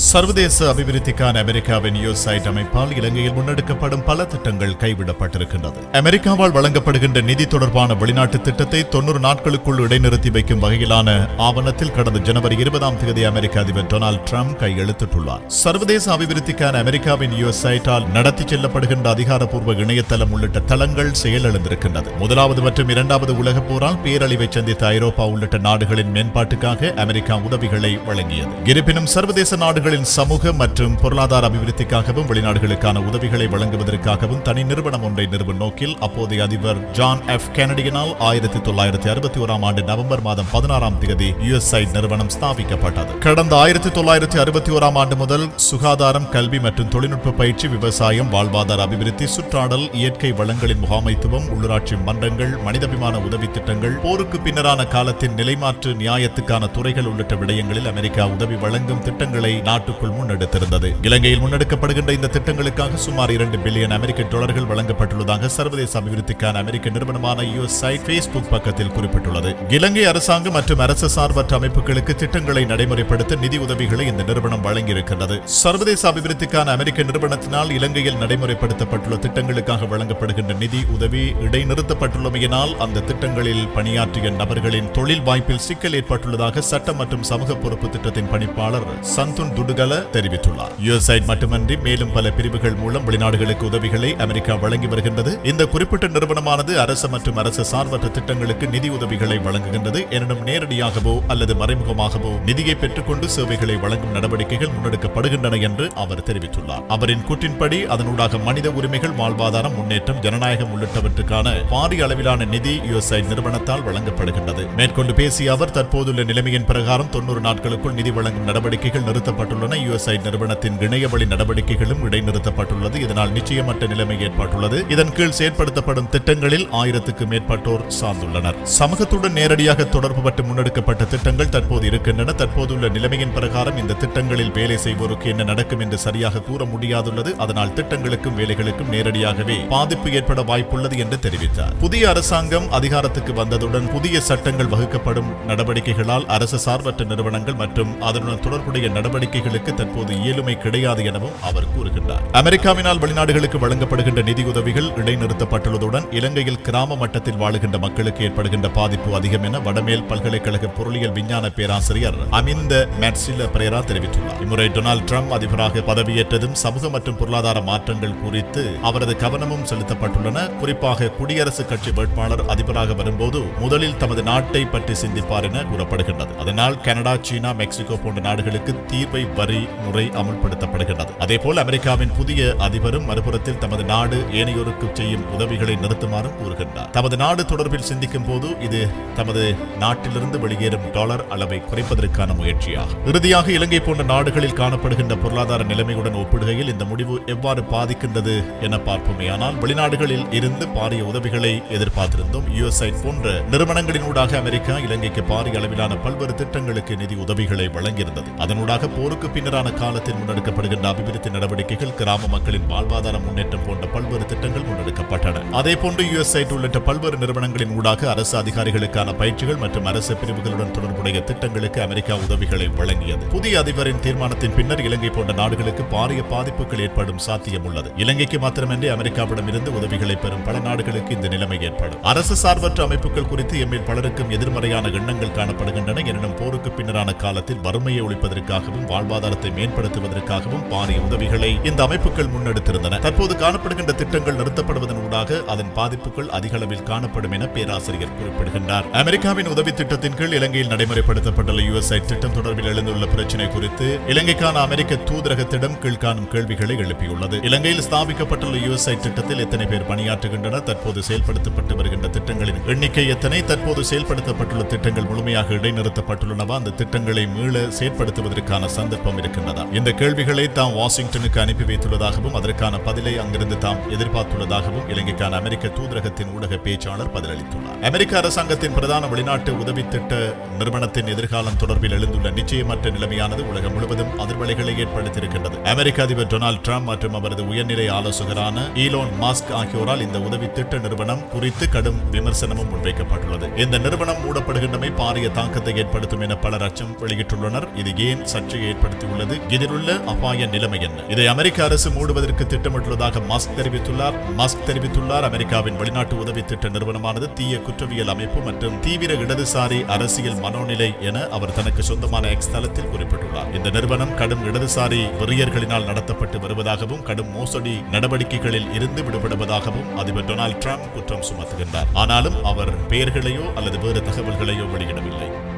சர்வதேச அபிவிருத்திக்கான அமெரிக்காவின் யுஎஸ்ஐட் அமைப்பால் இலங்கையில் முன்னெடுக்கப்படும் பல திட்டங்கள் கைவிடப்பட்டிருக்கின்றது. அமெரிக்காவால் வழங்கப்படுகின்ற நிதி தொடர்பான வெளிநாட்டு திட்டத்தை 90 நாட்களுக்குள் இடைநிறுத்தி வைக்கும் வகையிலான ஆவணத்தில் கடந்த ஜனவரி 20 அமெரிக்க அதிபர் டொனால்ட் ட்ரம்ப் கையெழுத்திட்டுள்ளார். சர்வதேச அபிவிருத்திக்கான அமெரிக்காவின் யுஎஸ்ஐட்டால் நடத்தி செல்லப்படுகின்ற அதிகாரப்பூர்வ இணையதளம் உள்ளிட்ட தளங்கள் செயலிழந்திருக்கின்றது. முதலாவது மற்றும் இரண்டாவது உலகப் போரால் பேரழிவை சந்தித்த ஐரோப்பா உள்ளிட்ட நாடுகளின் மேம்பாட்டுக்காக அமெரிக்கா உதவிகளை வழங்கியது. இருப்பினும் சர்வதேச நாடுகளின் சமூக மற்றும் பொருளாதார அபிவிருத்திக்காகவும் வெளிநாடுகளுக்கான உதவிகளை வழங்குவதற்காகவும் தனி நிறுவனம் ஒன்றை நிறுவும் நோக்கில் அப்போதைய அதிபர் ஜான் எஃப் கெனடியினால் 1961 நவம்பர் 16 யுஎஸ்ஐட் நிறுவனம் ஸ்தாபிக்கப்பட்டது. கடந்த 1961 முதல் சுகாதாரம், கல்வி மற்றும் தொழில்நுட்ப பயிற்சி, விவசாயம், வாழ்வாதார அபிவிருத்தி, சுற்றாடல், இயற்கை வளங்களின் முகாமைத்துவம், உள்ளூராட்சி மன்றங்கள், மனிதாபிமான உதவி திட்டங்கள், போருக்கு பின்னரான காலத்தின் நிலைமாற்று நியாயத்துக்கான துறைகள் உள்ளிட்ட விடயங்களில் அமெரிக்கா உதவி வழங்கும் திட்டங்களை நாட்டுக்குள் முன்னெடுத்திருந்தது. இலங்கையில் முன்னெடுக்கப்படுகின்ற இந்த திட்டங்களுக்காக சுமார் 2 பில்லியன் அமெரிக்க டாலர்கள் வழங்கப்பட்டுள்ளதாக சர்வதேச அபிவிருத்திக்கான அமெரிக்க நிறுவனமான யுஎஸ்ஐட் ஃபேஸ்புக் பக்கத்தில் குறிப்பிட்டுள்ளது. இலங்கை அரசாங்கம் மற்றும் அரசு சார்பற்ற அமைப்புகளுக்கு திட்டங்களை நடைமுறைப்படுத்த நிதி உதவிகளை இந்த நிறுவனம் வழங்கியிருக்கிறது. சர்வதேச அபிவிருத்திக்கான அமெரிக்க நிறுவனத்தினால் இலங்கையில் நடைமுறைப்படுத்தப்பட்டுள்ள திட்டங்களுக்காக வழங்கப்படுகின்ற நிதி உதவி இடைநிறுத்தப்பட்டுள்ளமையினால் அந்த திட்டங்களில் பணியாற்றிய நபர்களின் தொழில் வாய்ப்பில் சிக்கல் ஏற்பட்டுள்ளதாக சட்டம் மற்றும் சமூக பொறுப்பு திட்டத்தின் பணிப்பாளர் சந்துன் துடுகல தெரிவித்துள்ளார். யுஎஸ்ஐட் மட்டுமன்றி மேலும் பல பிரிவுகள் மூலம் வெளிநாடுகளுக்கு உதவிகளை அமெரிக்கா வழங்கி வருகின்றது. இந்த குறிப்பிட்ட நிறுவனமானது அரசு மற்றும் அரசு சார்பற்ற திட்டங்களுக்கு நிதி உதவிகளை வழங்குகின்றது. எனினும் நேரடியாகவோ அல்லது மறைமுகமாகவோ நிதியை பெற்றுக்கொண்டு சேவைகளை வழங்கும் நடவடிக்கைகள் முன்னெடுக்கப்படுகின்றன என்று அவர் தெரிவித்துள்ளார். அவரின் கூற்றின்படி அதனூடாக மனித உரிமைகள், வாழ்வாதாரம், முன்னேற்றம், ஜனநாயகம் உள்ளிட்டவற்றுக்கான பாரிய அளவிலான நிதி யுஎஸ்ஐட் நிறுவனத்தால் வழங்கப்படுகின்றது. மேற்கொண்டு பேசிய அவர் தற்போதுள்ள நிலைமையின் பிரகாரம் 90 நாட்களுக்குள் நிதி வழங்கும் நடவடிக்கைகள் நிறுத்தப்பட்டுள்ளன. யுஎஸ்ஐட் நிறுவனத்தின் இணையவழி நடவடிக்கைகளும் இடைநிறுத்தப்பட்டுள்ளது. இதனால் நிச்சயமற்ற நிலைமை ஏற்பட்டுள்ளது. இதன் கீழ் செயற்படுத்தப்படும் திட்டங்களில் 1000க்கும் மேற்பட்டோர் சார்ந்துள்ளனர். சமூகத்துடன் நேரடியாக தொடர்புபட்டு முன்னெடுக்கப்பட்ட திட்டங்கள் தற்போது இருக்கின்றன. தற்போதுள்ள நிலைமையின் பிரகாரம் இந்த திட்டங்களில் வேலை செய்வோருக்கு என்ன நடக்கும் என்று சரியாக கூற முடியாதுள்ளது. அதனால் திட்டங்களுக்கும் வேலைகளுக்கும் நேரடியாகவே பாதிப்பு ஏற்பட வாய்ப்புள்ளது என்று தெரிவித்தார். புதிய அரசாங்கம் அதிகாரத்துக்கு வந்ததுடன் புதிய சட்டங்கள் வகுக்கப்படும் நடவடிக்கைகளால் அரசு சார்பற்ற நிறுவனங்கள் மற்றும் அதனுடன் தொடர்புடைய நடவடிக்கைகளுக்கு தற்போது இயலுமை கிடையாது எனவும் அவர் கூறுகின்றார். அமெரிக்காவினால் வெளிநாடுகளுக்கு வழங்கப்படுகின்ற நிதி உதவிகள் இடைநிறுத்தப்பட்டுள்ளதுடன் இலங்கையில் கிராம மட்டத்தில் வாழுகின்ற மக்களுக்கு ஏற்படுகின்ற பாதிப்பு அதிகம் என வடமேல் பல்கலைக்கழக பொருளியல் விஞ்ஞான பேராசிரியர் அமிந்த மேட்சில பிரேரா தெரிவித்துள்ளார். இம்முறை டொனால்ட் ட்ரம்ப் அதிபராக பதவியேற்றதும் சமூக மற்றும் பொருளாதார மாற்றங்கள் குறித்து அவரது கவனமும் செலுத்தப்பட்டுள்ளன. குறிப்பாக குடியரசுக் கட்சி வேட்பாளர் அதிபராக வரும்போது முதலில் தமது நாட்டை பற்றி சிந்திப்பார் என கூறப்படுகின்றது. அதனால் கனடா, சீனா, மெக்சிகோ போன்ற நாடுகளுக்கு தீர்வை வரி முறை அமுல்படுத்தப்படுகிறது. அதேபோல் அமெரிக்காவின் புதிய அதிபரும் மறுபுறத்தில் தமது நாடு ஏனையோருக்கு செய்யும் உதவிகளை நிறுத்துமாறும் கூறுகின்றார். தமது நாடு தொடர்பில் சிந்திக்கும் போது இது தமது நாட்டிலிருந்து வெளியேறும் டாலர் அளவை குறைப்பதற்கான முயற்சியாகும். இறுதியாக இலங்கை போன்ற நாடுகளில் காணப்படுகின்ற பொருளாதார நிலைமையுடன் ஒப்பிடுகையில் இந்த முடிவு எவ்வாறு பாதிக்கின்றது என பார்ப்போமே. ஆனால் வெளிநாடுகளில் இருந்து பாரிய உதவிகளை எதிர்பார்த்திருந்தோம். யுஎஸ்ஐட் போன்ற நிறுவனங்களினூடாக அமெரிக்கா இலங்கைக்கு பாரிய அளவிலான பல்வேறு திட்டங்களுக்கு நிதி உதவிகளை வழங்கியிருந்தது. அதனூடாக போருக்கு பின்னரான காலத்தில் முன்னெடுக்கப்படுகின்ற அபிவிருத்தி நடவடிக்கைகள், கிராம மக்களின் வாழ்வாதார முன்னேற்றம் போன்ற பல்வேறு திட்டங்கள் முன்னெடுக்கப்பட்டன. அதேபோன்று யுஎஸ்ஐட் உள்ளிட்ட பல்வேறு நிறுவனங்களின் ஊடாக அரசு அதிகாரிகளுக்கான பயிற்சிகள் மற்றும் அரசு பிரிவுகளுடன் தொடர்புடைய திட்டங்களுக்கு அமெரிக்கா உதவிகளை வழங்கியது. புதிய அதிபரின் தீர்மானத்தின் பின்னர் இலங்கை போன்ற நாடுகளுக்கு பாரிய பாதிப்புகள் ஏற்படும் சாத்தியம் உள்ளது. இலங்கைக்கு மாத்திரமின்றி அமெரிக்காவிடம் இருந்து உதவிகளை பெறும் பல நாடுகளுக்கு இந்த நிலைமை ஏற்படும். அரசு சார்பற்ற அமைப்புகள் குறித்து எம்மில் பலருக்கும் எதிர்மறையான எண்ணங்கள் காணப்படுகின்றன. எனினும் போருக்கு பின்னரான காலத்தில் வறுமையை ஒழிப்பதற்காகவும் வாழ்வாதாரத்தை மேம்படுத்துவதற்காகவும் பாரிய உதவிகளை இந்த அமைப்புகள் முன்னெடுத்திருந்தன. தற்போது காணப்படுகின்ற திட்டங்கள் நிறுத்தப்படுவதன் ஊடாக அதன் பாதிப்புகள் அதிக அளவில் காணப்படும் என பேராசிரியர் குறிப்பிடுகின்றார். அமெரிக்காவின் உதவி திட்டத்தின் கீழ் இலங்கையில் நடைமுறைப்படுத்தப்பட்டுள்ள யுஎஸ்ஐட் திட்டம் தொடர்பில் எழுந்துள்ள பிரச்சினை குறித்து இலங்கைக்கான அமெரிக்க தூதரகத்திடம் கீழ்காணும் கேள்விகளை எழுப்பியுள்ளது. இலங்கையில் ஸ்தாபிக்கப்பட்டுள்ள யுஎஸ்ஐட் திட்டத்தில் எத்தனை பேர் பணியாற்றுகின்றனர்? தற்போது செயல்படுத்தப்பட்டு வருகின்ற திட்டங்களின் எண்ணிக்கை எத்தனை? தற்போது செயல்படுத்தப்பட்டுள்ள திட்டங்கள் முழுமையாக இடைநிறுத்தப்பட்டுள்ளனவா? அந்த திட்டங்களை மீள செயற்படுத்துவதற்கான சந்தர்ப்பம் இருக்கின்றதா? இந்த கேள்விகளை தாம் வாஷிங்டனுக்கு அனுப்பி வைத்துள்ளதாகவும் அதற்கான பதிலை அங்கிருந்து தாம் எதிர்பார்த்துள்ளதாகவும் இலங்கைக்கான அமெரிக்க தூதரகத்தின் ஊடக பேச்சாளர் பதிலளித்துள்ளார். அமெரிக்க அரசாங்கத்தின் பிரதான வெளிநாட்டு உதவி திட்ட நிறுவனத்தின் எதிர்காலம் தொடர்பில் எழுந்துள்ள நிச்சயமற்ற நிலைமையானது உலகம் முழுவதும் அதிர்வலைகளை ஏற்படுத்தியிருக்கின்றது. அமெரிக்க அதிபர் டொனால்ட் ட்ரம்ப் மற்றும் அவரது உயர்நிலை ஆலோசகரான ஈலோன் மஸ்க் ஆகியோரால் இந்த உதவி திட்ட நிறுவனம் குறித்து கடும் விமர்சனமும் முன்வைக்கப்பட்டுள்ளது. இந்த நிறுவனம் மூடப்படுகின்றமை பாரிய தாக்கத்தை ஏற்படுத்தும் என பலர் அச்சம் வெளியிட்டுள்ளனர். இது ஏன் சர்ச்சையை ஏற்படுத்த ஏற்படுத்தியுள்ளது. இதிலுள்ள அபாய நிலைமை என்ன? இதை அமெரிக்க அரசு மூடுவதற்கு திட்டமிட்டுள்ளதாக மஸ்க் தெரிவித்துள்ளார். அமெரிக்காவின் வெளிநாட்டு உதவி திட்ட நிறுவனமானது தீய குற்றவியல் அமைப்பு மற்றும் தீவிர இடதுசாரி அரசியல் மனோநிலை என அவர் தனக்கு சொந்தமான எக்ஸ் தளத்தில் குறிப்பிட்டுள்ளார். இந்த நிறுவனம் கடும் இடதுசாரி வெறியர்களினால் நடத்தப்பட்டு வருவதாகவும் கடும் மோசடி நடவடிக்கைகளில் இருந்து விடுபடுவதாகவும் அதிபர் டொனால்ட் ட்ரம்ப் குற்றம் சுமத்துகின்றார். ஆனாலும் அவர் பெயர்களையோ அல்லது வேறு தகவல்களையோ வெளியிடவில்லை.